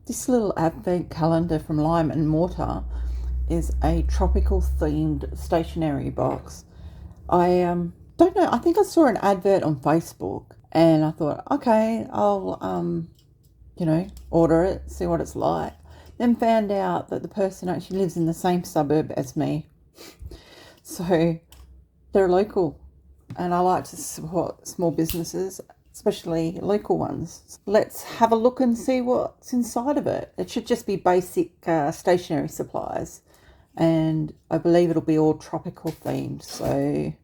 This little advent calendar from Lime and Mortar is a tropical themed stationery box. I don't know, I think I saw an advert on Facebook and I thought, okay, I'll order it, see what it's like. Then found out that the person actually lives in the same suburb as me. So they're local and I like to support small businesses, especially local ones. Let's have a look and see what's inside of it. It should just be basic stationery supplies, and I believe it'll be all tropical themed. So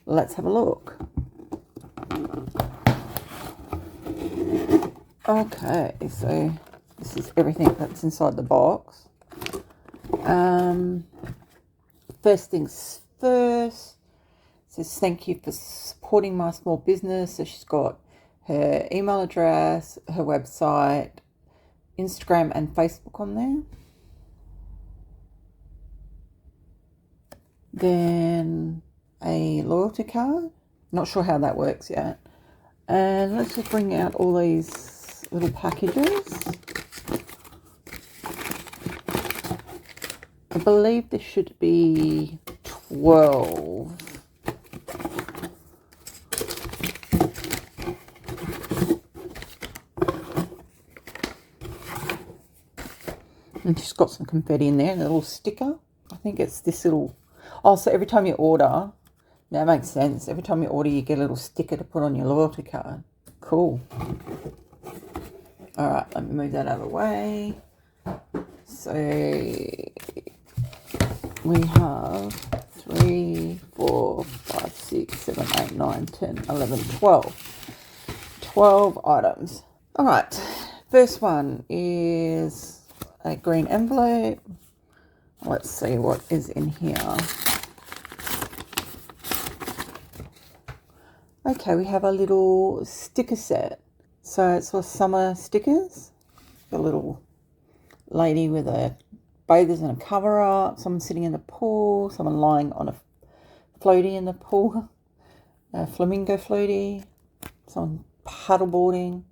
let's have a look. Okay, so this is everything that's inside the box. First things first, it says thank you for supporting my small business. So she's got her email address, her website, Instagram and Facebook on there. Then a loyalty card. Not sure how that works yet. And let's just bring out all these little packages. I believe there should be 12. And she's got some confetti in there, and a little sticker. I think it's this little... Oh, so every time you order... That makes sense. Every time you order, you get a little sticker to put on your loyalty card. Cool. All right, let me move that out of the way. So we have 3, 4, 5, 6, 7, 8, 9, 10, 11, 12. 12 items. All right, first one is a green envelope. Let's see what is in here. Okay, we have a little sticker set. So it's for summer stickers. A little lady with a bathers and a cover up, someone sitting in the pool, someone lying on a floaty in the pool, a flamingo floaty, someone paddleboarding,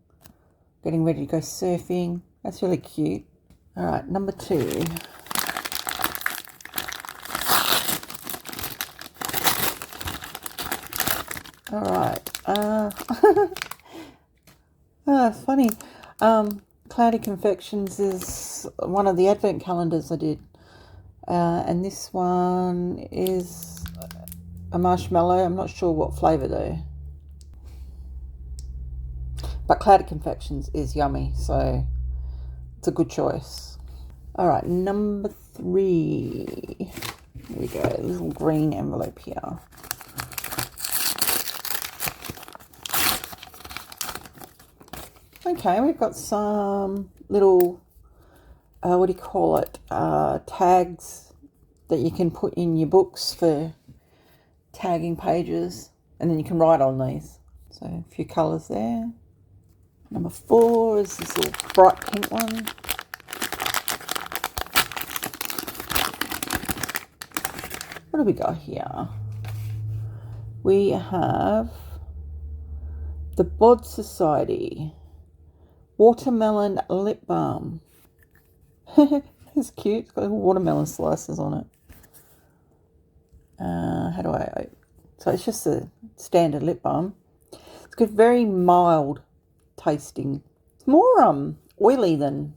getting ready to go surfing. That's really cute. All right, number 2. All right. Funny. Cloudy Confections is one of the advent calendars I did. And this one is a marshmallow. I'm not sure what flavour though. But Cloudy Confections is yummy, so it's a good choice. All right, number 3. Here we go, a little green envelope here. Okay, we've got some little, tags that you can put in your books for tagging pages, and then you can write on these. So a few colours there. Number 4 is this little bright pink one. What do we got here? We have the Bod Society Watermelon Lip Balm. It's cute. It's got little watermelon slices on it. How do I... So it's just a standard lip balm. It's got very mild tasting. It's more oily than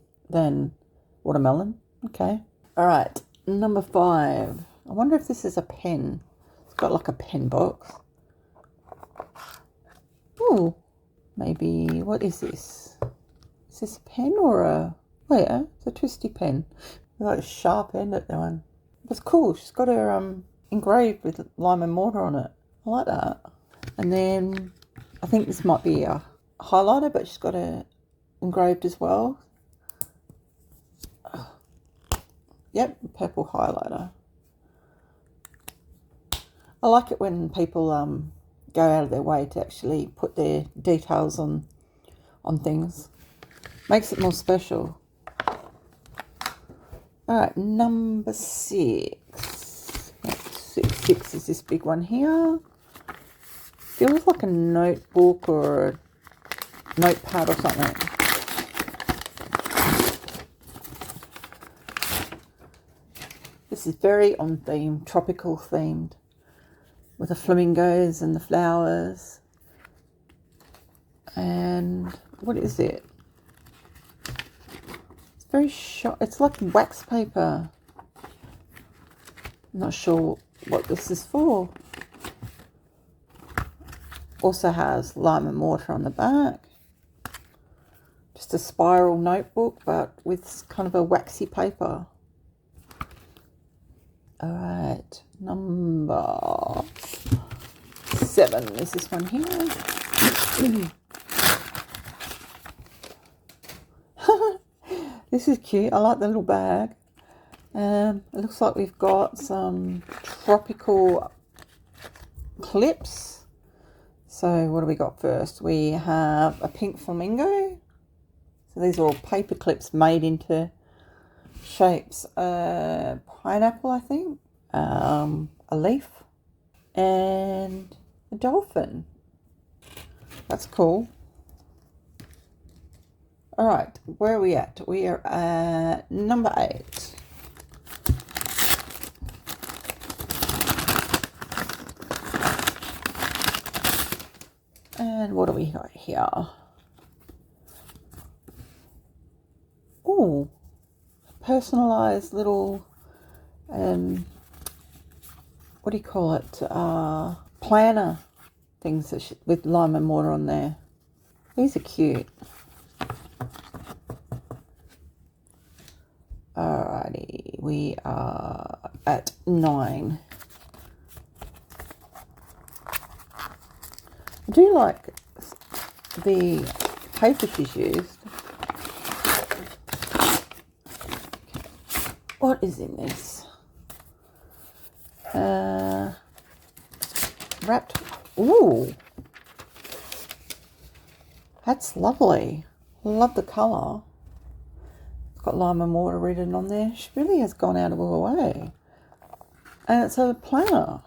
watermelon. Okay. All right. Number 5. I wonder if this is a pen. It's got like a pen box. Ooh. Maybe... What is this? Is this a pen or a... Oh yeah, it's a twisty pen. It's like a sharp end at that one. It's cool. She's got her engraved with lime and mortar on it. I like that. And then I think this might be a highlighter, but she's got it engraved as well. Yep, purple highlighter. I like it when people go out of their way to actually put their details on things. Makes it more special. All right, number 6. 6 is this big one here. Feels like a notebook or a notepad or something. This is very on theme, tropical themed, with the flamingos and the flowers. And what is it? It's very short. It's like wax paper. I'm not sure what this is for. Also has Lime and Mortar on the back. Just a spiral notebook, but with kind of a waxy paper. Alright, number 7 is this one here. This is cute. I like the little bag. It looks like we've got some tropical clips. So what do we got first? We have a pink flamingo. So these are all paper clips made into shapes. Pineapple, I think. A leaf. And a dolphin. That's cool. Alright, where are we at? We are at number 8. And what do we got here? Oh, personalized little, what do you call it? Planner things that with Lime and Mortar on there. These are cute. Alrighty, we are at 9. I do like the paper she's used. What is in this? Wrapped. Ooh, that's lovely. Love the colour. It's got Lime and Mortar written on there. She really has gone out of her way. And it's a planner.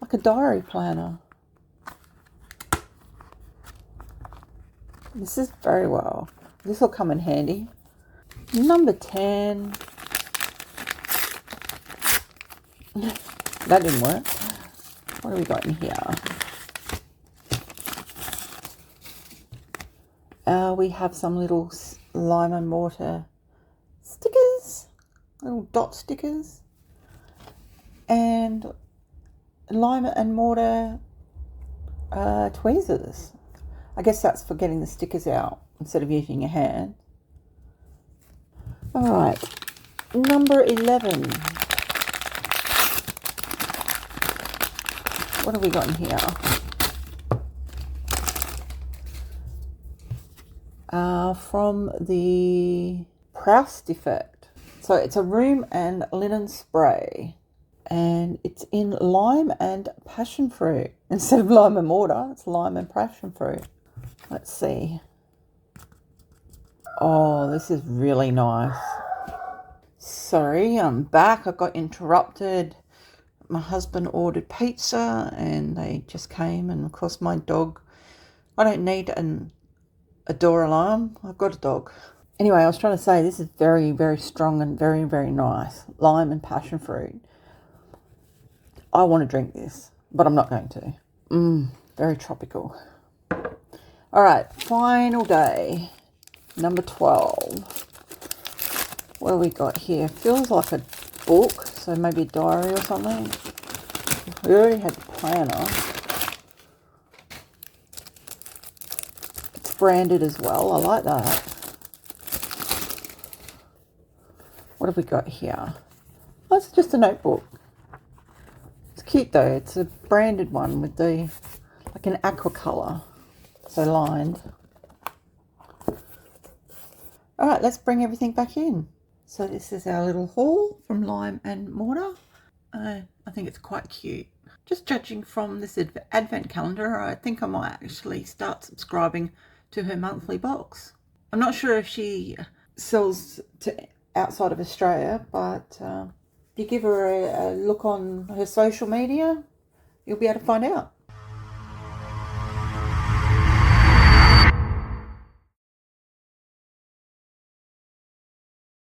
Like a diary planner. This is very well. This will come in handy. Number 10. That didn't work. What have we got in here? We have some little Lime and Mortar stickers. Little dot stickers. And Lime and Mortar tweezers. I guess that's for getting the stickers out instead of using your hand. Alright, number 11. What have we got in here? From the Proust Defect. So it's a room and linen spray. And it's in lime and passion fruit. Instead of lime and mortar, it's lime and passion fruit. Let's see. Oh, this is really nice. Sorry, I'm back. I got interrupted. My husband ordered pizza and they just came, and of course my dog, I don't need a door alarm. I've got a dog. Anyway, I was trying to say this is very, very strong and very, very nice. Lime and passion fruit. I want to drink this, but I'm not going to. Very tropical. All right, final day. Number 12. What do we got here? Feels like a book, so maybe a diary or something. We already had the planner. It's branded as well. I like that. What have we got here? Oh, it's just a notebook. It's cute though. It's a branded one with the, like an aqua colour. So lined. All right, let's bring everything back in. So this is our little haul from Lime and Mortar. I think it's quite cute. Just judging from this advent calendar, I think I might actually start subscribing to her monthly box. I'm not sure if she sells to outside of Australia, but if you give her a look on her social media, you'll be able to find out.